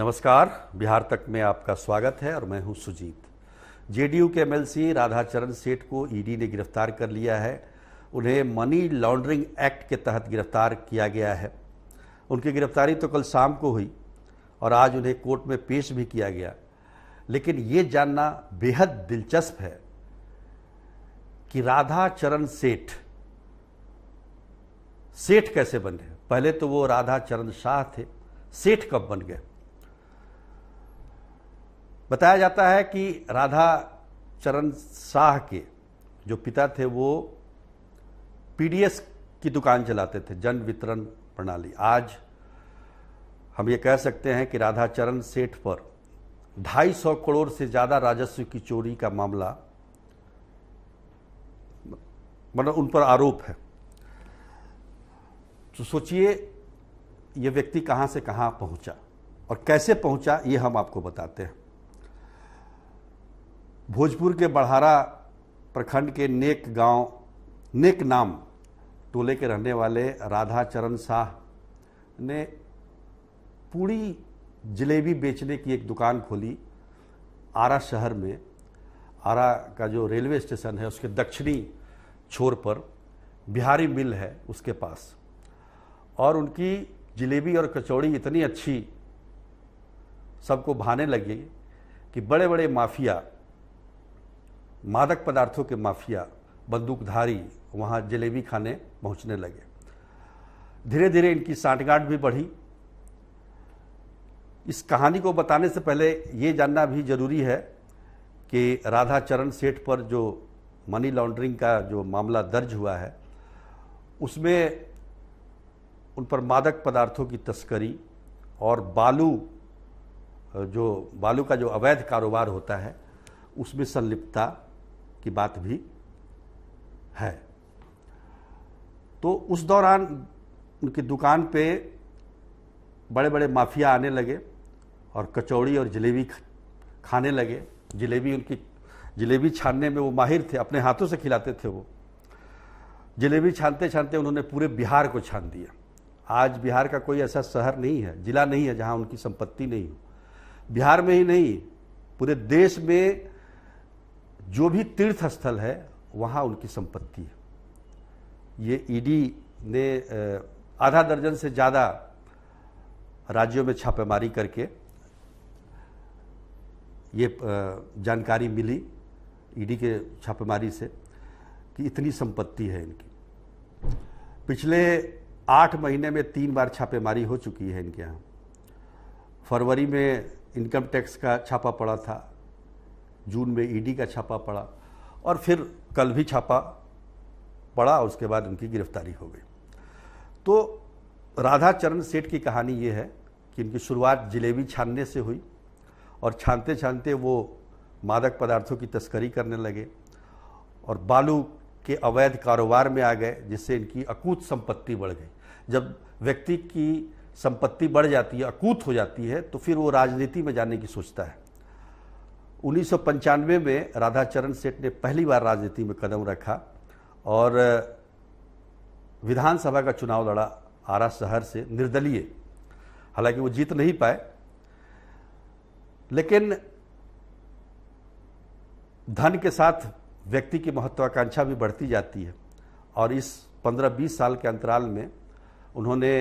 नमस्कार, बिहार तक में आपका स्वागत है और मैं हूं सुजीत। जेडीयू के एमएलसी राधाचरण सेठ को ईडी ने गिरफ्तार कर लिया है। उन्हें मनी लॉन्ड्रिंग एक्ट के तहत गिरफ्तार किया गया है। उनकी गिरफ्तारी तो कल शाम को हुई और आज उन्हें कोर्ट में पेश भी किया गया। लेकिन ये जानना बेहद दिलचस्प है कि राधाचरण सेठ कैसे बने। पहले तो वो राधाचरण शाह थे, सेठ कब बन गए? बताया जाता है कि राधाचरण शाह के जो पिता थे वो पीडीएस की दुकान चलाते थे, जन वितरण प्रणाली। आज हम ये कह सकते हैं कि राधाचरण सेठ पर 250 करोड़ से ज़्यादा राजस्व की चोरी का मामला, मतलब उन पर आरोप है। तो सोचिए ये व्यक्ति कहाँ से कहाँ पहुँचा और कैसे पहुँचा, ये हम आपको बताते हैं। भोजपुर के बड़हारा प्रखंड के नेक नाम टोले के रहने वाले राधाचरण शाह ने पूरी जलेबी बेचने की एक दुकान खोली आरा शहर में। आरा का जो रेलवे स्टेशन है उसके दक्षिणी छोर पर बिहारी मिल है, उसके पास। और उनकी जलेबी और कचौड़ी इतनी अच्छी सबको भाने लगी कि बड़े बड़े माफिया, मादक पदार्थों के माफिया, बंदूकधारी वहाँ जलेबी खाने पहुँचने लगे। धीरे धीरे इनकी सांठगांठ भी बढ़ी। इस कहानी को बताने से पहले ये जानना भी जरूरी है कि राधाचरण सेठ पर जो मनी लॉन्ड्रिंग का जो मामला दर्ज हुआ है उसमें उन पर मादक पदार्थों की तस्करी और बालू का जो अवैध कारोबार होता है उसमें संलिप्तता की बात भी है। तो उस दौरान उनकी दुकान पे बड़े बड़े माफिया आने लगे और कचौड़ी और जलेबी खाने लगे। जलेबी छानने में वो माहिर थे, अपने हाथों से खिलाते थे वो। जलेबी छानते छानते उन्होंने पूरे बिहार को छान दिया। आज बिहार का कोई ऐसा शहर नहीं है, जिला नहीं है जहां उनकी संपत्ति नहीं हो। बिहार में ही नहीं, पूरे देश में जो भी तीर्थ स्थल है वहां उनकी संपत्ति है। ये ईडी ने आधा दर्जन से ज़्यादा राज्यों में छापेमारी करके ये जानकारी मिली ईडी के छापेमारी से कि इतनी संपत्ति है इनकी। पिछले 8 महीने में 3 बार छापेमारी हो चुकी है इनके यहाँ। फरवरी में इनकम टैक्स का छापा पड़ा था, जून में ईडी का छापा पड़ा और फिर कल भी छापा पड़ा और उसके बाद उनकी गिरफ्तारी हो गई। तो राधाचरण सेठ की कहानी ये है कि इनकी शुरुआत जलेबी छानने से हुई और छानते छानते वो मादक पदार्थों की तस्करी करने लगे और बालू के अवैध कारोबार में आ गए, जिससे इनकी अकूत संपत्ति बढ़ गई। जब व्यक्ति की संपत्ति बढ़ जाती है, अकूत हो जाती है, तो फिर वो राजनीति में जाने की सोचता है। 1995 में राधाचरण सेठ ने पहली बार राजनीति में कदम रखा और विधानसभा का चुनाव लड़ा आरा शहर से निर्दलीय। हालांकि वो जीत नहीं पाए, लेकिन धन के साथ व्यक्ति की महत्वाकांक्षा भी बढ़ती जाती है और इस 15-20 साल के अंतराल में उन्होंने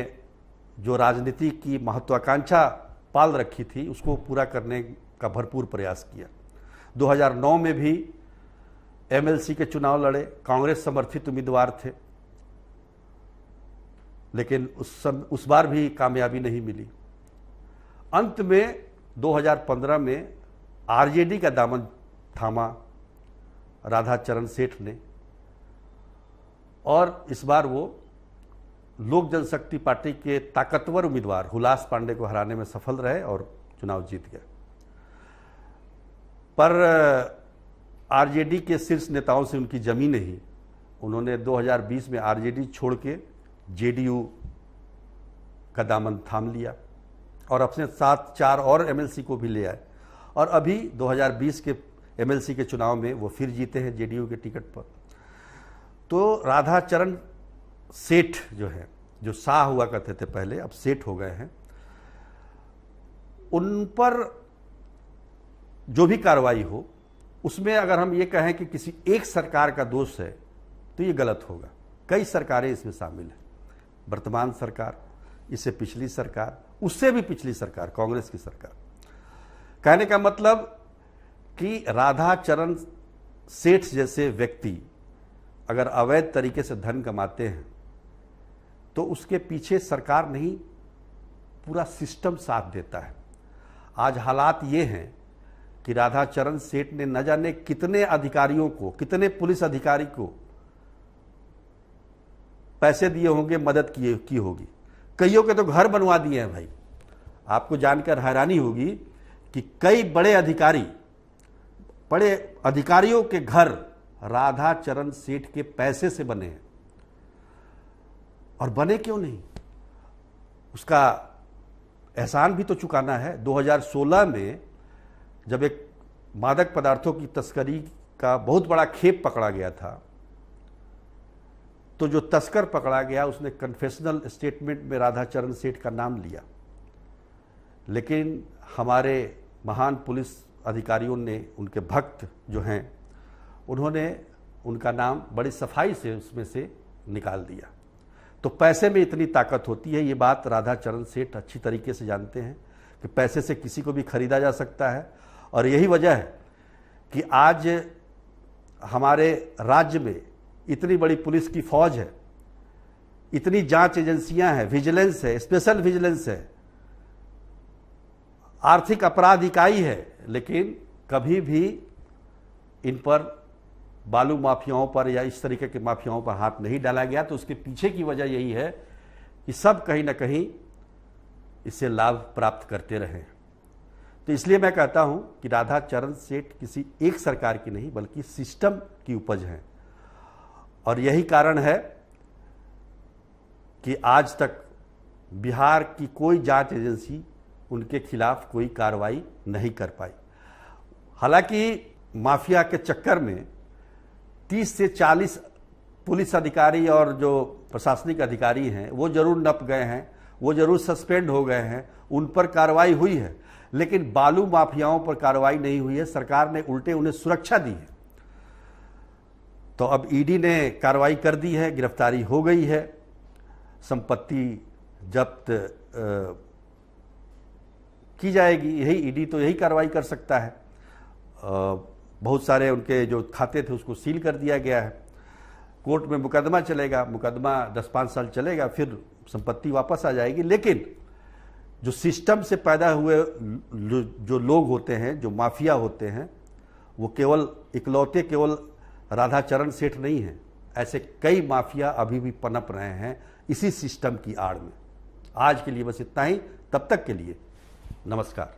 जो राजनीति की महत्वाकांक्षा पाल रखी थी उसको पूरा करने का भरपूर प्रयास किया। 2009 में भी एमएलसी के चुनाव लड़े, कांग्रेस समर्थित उम्मीदवार थे, लेकिन उस बार भी कामयाबी नहीं मिली। अंत में 2015 में आरजेडी का दामन थामा राधाचरण सेठ ने और इस बार वो लोक जनशक्ति पार्टी के ताकतवर उम्मीदवार हुलास पांडे को हराने में सफल रहे और चुनाव जीत गए। पर आरजेडी के शीर्ष नेताओं से उनकी जमी नहीं। उन्होंने 2020 में आरजेडी छोड़ के जेडीयू का दामन थाम लिया और अपने साथ 4 और एमएलसी को भी ले आए और अभी 2020 के एमएलसी के चुनाव में वो फिर जीते हैं जेडीयू के टिकट पर। तो राधाचरण सेठ जो है, जो शाह हुआ करते थे पहले, अब सेठ हो गए हैं, उन पर जो भी कार्रवाई हो उसमें अगर हम ये कहें कि किसी एक सरकार का दोष है तो ये गलत होगा। कई सरकारें इसमें शामिल हैं, वर्तमान सरकार, इससे पिछली सरकार, उससे भी पिछली सरकार, कांग्रेस की सरकार। कहने का मतलब कि राधाचरण सेठ जैसे व्यक्ति अगर अवैध तरीके से धन कमाते हैं तो उसके पीछे सरकार नहीं, पूरा सिस्टम साथ देता है। आज हालात ये हैं कि राधाचरण सेठ ने न जाने कितने अधिकारियों को, कितने पुलिस अधिकारी को पैसे दिए होंगे, मदद की होगी। कईयों के तो घर बनवा दिए हैं भाई। आपको जानकर हैरानी होगी कि कई बड़े अधिकारियों के घर राधाचरण सेठ के पैसे से बने हैं। और बने क्यों नहीं, उसका एहसान भी तो चुकाना है। 2016 में जब एक मादक पदार्थों की तस्करी का बहुत बड़ा खेप पकड़ा गया था, तो जो तस्कर पकड़ा गया उसने कन्फेशनल स्टेटमेंट में राधाचरण सेठ का नाम लिया, लेकिन हमारे महान पुलिस अधिकारियों ने, उनके भक्त जो हैं, उन्होंने उनका नाम बड़ी सफाई से उसमें से निकाल दिया। तो पैसे में इतनी ताकत होती है, ये बात राधाचरण सेठ अच्छी तरीके से जानते हैं कि पैसे से किसी को भी खरीदा जा सकता है। और यही वजह है कि आज हमारे राज्य में इतनी बड़ी पुलिस की फौज है, इतनी जांच एजेंसियां हैं, विजिलेंस है, स्पेशल विजिलेंस है, आर्थिक अपराध इकाई है, लेकिन कभी भी इन पर बालू माफियाओं पर या इस तरीके के माफियाओं पर हाथ नहीं डाला गया। तो उसके पीछे की वजह यही है कि सब कहीं ना कहीं इससे लाभ प्राप्त करते रहे। तो इसलिए मैं कहता हूं कि राधाचरण सेठ किसी एक सरकार की नहीं बल्कि सिस्टम की उपज है। और यही कारण है कि आज तक बिहार की कोई जांच एजेंसी उनके खिलाफ कोई कार्रवाई नहीं कर पाई। हालांकि माफिया के चक्कर में 30 से 40 पुलिस अधिकारी और जो प्रशासनिक अधिकारी हैं वो जरूर नप गए हैं, वो जरूर सस्पेंड हो गए हैं, उन पर कार्रवाई हुई है, लेकिन बालू माफियाओं पर कार्रवाई नहीं हुई है। सरकार ने उल्टे उन्हें सुरक्षा दी है। तो अब ईडी ने कार्रवाई कर दी है, गिरफ्तारी हो गई है, संपत्ति जब्त की जाएगी। यही ईडी तो यही कार्रवाई कर सकता है। बहुत सारे उनके जो खाते थे उसको सील कर दिया गया है। कोर्ट में मुकदमा चलेगा, मुकदमा 10-5 साल चलेगा, फिर संपत्ति वापस आ जाएगी। लेकिन जो सिस्टम से पैदा हुए जो लोग होते हैं, जो माफिया होते हैं, वो केवल राधाचरण सेठ नहीं हैं। ऐसे कई माफिया अभी भी पनप रहे हैं इसी सिस्टम की आड़ में। आज के लिए बस इतना ही। तब तक के लिए नमस्कार।